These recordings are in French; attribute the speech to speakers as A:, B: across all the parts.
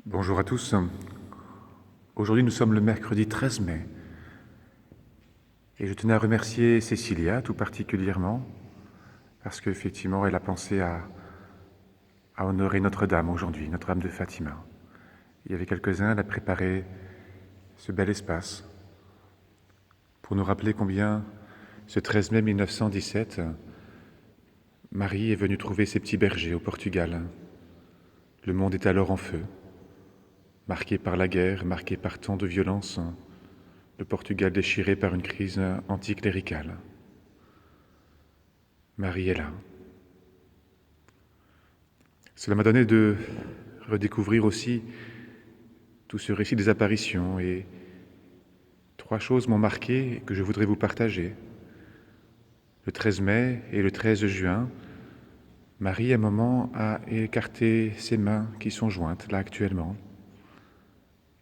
A: Bonjour à tous. Aujourd'hui, nous sommes le mercredi 13 mai et je tenais à remercier Cécilia tout particulièrement parce qu'effectivement, elle a pensé à honorer Notre-Dame aujourd'hui, Notre-Dame de Fatima. Il y avait quelques-uns, elle a préparé ce bel espace pour nous rappeler combien, ce 13 mai 1917, Marie est venue trouver ses petits bergers au Portugal. Le monde est alors en feu, marqué par la guerre, marqué par tant de violence, le Portugal déchiré par une crise anticléricale. Marie est là. Cela m'a donné de redécouvrir aussi tout ce récit des apparitions et trois choses m'ont marqué et que je voudrais vous partager. Le 13 mai et le 13 juin, Marie, à un moment, a écarté ses mains qui sont jointes, là actuellement,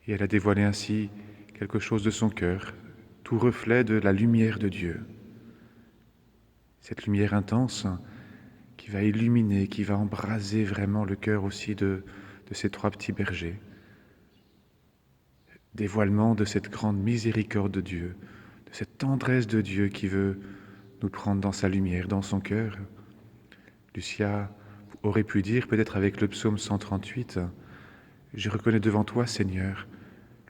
A: et elle a dévoilé ainsi quelque chose de son cœur, tout reflet de la lumière de Dieu. Cette lumière intense qui va illuminer, qui va embraser vraiment le cœur aussi de ces trois petits bergers. Dévoilement de cette grande miséricorde de Dieu, de cette tendresse de Dieu qui veut nous prendre dans sa lumière, dans son cœur. Lucia aurait pu dire, peut-être avec le psaume 138, « Je reconnais devant toi, Seigneur,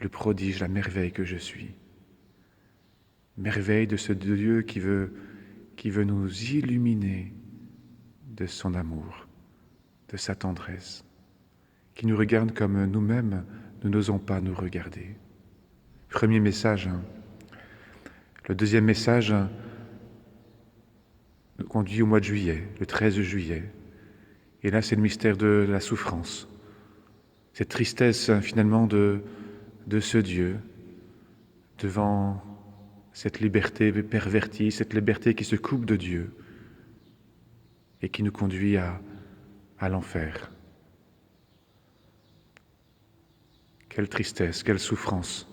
A: le prodige, la merveille que je suis. » Merveille de ce Dieu qui veut nous illuminer de son amour, de sa tendresse, qui nous regarde comme nous-mêmes, nous n'osons pas nous regarder. Premier message. Le deuxième message nous conduit au mois de juillet, le 13 juillet. Et là, c'est le mystère de la souffrance. Cette tristesse, finalement, de ce Dieu devant cette liberté pervertie, cette liberté qui se coupe de Dieu et qui nous conduit à l'enfer. Quelle tristesse, quelle souffrance.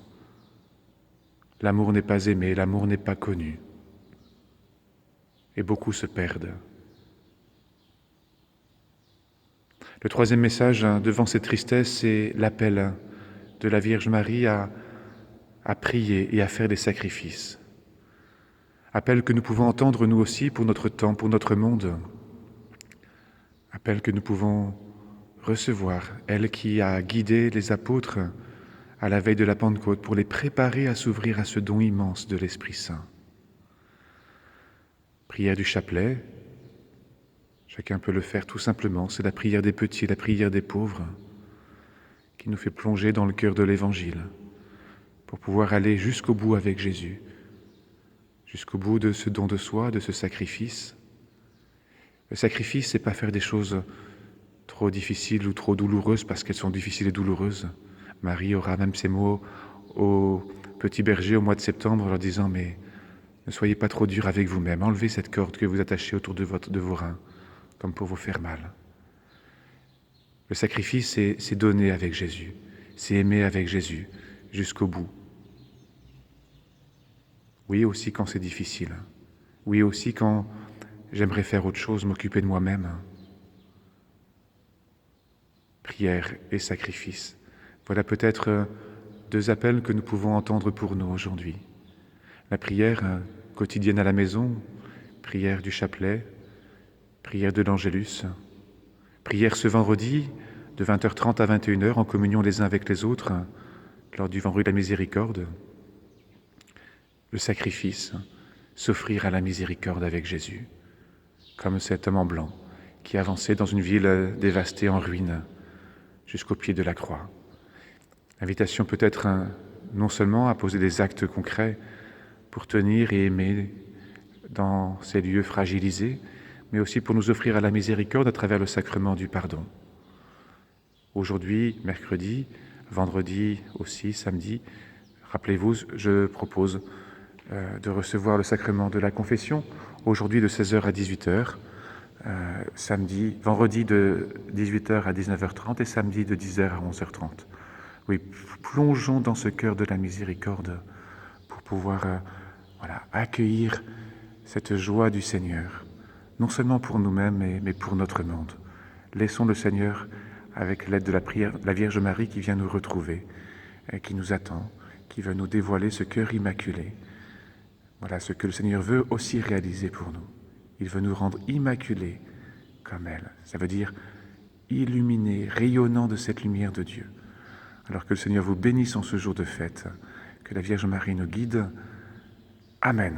A: L'amour n'est pas aimé, l'amour n'est pas connu. Et beaucoup se perdent. Le troisième message devant cette tristesse, c'est l'appel de la Vierge Marie à prier et à faire des sacrifices. Appel que nous pouvons entendre nous aussi pour notre temps, pour notre monde. Appel que nous pouvons recevoir, elle qui a guidé les apôtres à la veille de la Pentecôte pour les préparer à s'ouvrir à ce don immense de l'Esprit Saint. Prière du chapelet, chacun peut le faire tout simplement, c'est la prière des petits, la prière des pauvres, qui nous fait plonger dans le cœur de l'Évangile, pour pouvoir aller jusqu'au bout avec Jésus, jusqu'au bout de ce don de soi, de ce sacrifice. Le sacrifice, c'est pas faire des choses trop difficiles ou trop douloureuses parce qu'elles sont difficiles et douloureuses. Marie aura même ces mots aux petits bergers au mois de septembre en leur disant « Mais ne soyez pas trop durs avec vous-même, enlevez cette corde que vous attachez autour de vos reins, comme pour vous faire mal. » Le sacrifice, c'est donner avec Jésus, c'est aimer avec Jésus jusqu'au bout. Oui, aussi quand c'est difficile. Oui, aussi quand j'aimerais faire autre chose, m'occuper de moi-même. Prière et sacrifice. Voilà peut-être deux appels que nous pouvons entendre pour nous aujourd'hui. La prière quotidienne à la maison, prière du chapelet, prière de l'Angélus, prière ce vendredi de 20h30 à 21h en communion les uns avec les autres lors du vendredi de la miséricorde. Le sacrifice, s'offrir à la miséricorde avec Jésus, comme cet homme en blanc qui avançait dans une ville dévastée en ruine jusqu'au pied de la croix. L'invitation peut être non seulement à poser des actes concrets pour tenir et aimer dans ces lieux fragilisés, mais aussi pour nous offrir à la miséricorde à travers le sacrement du pardon. Aujourd'hui, mercredi, vendredi aussi, samedi, rappelez-vous, je propose de recevoir le sacrement de la confession, aujourd'hui de 16h à 18h, vendredi de 18h à 19h30 et samedi de 10h à 11h30. Oui, plongeons dans ce cœur de la miséricorde pour pouvoir accueillir cette joie du Seigneur, non seulement pour nous-mêmes, mais pour notre monde. Laissons le Seigneur avec l'aide de la prière, la Vierge Marie qui vient nous retrouver, et qui nous attend, qui veut nous dévoiler ce cœur immaculé. Voilà ce que le Seigneur veut aussi réaliser pour nous. Il veut nous rendre immaculés comme elle. Ça veut dire illuminés, rayonnants de cette lumière de Dieu. Alors que le Seigneur vous bénisse en ce jour de fête, que la Vierge Marie nous guide. Amen.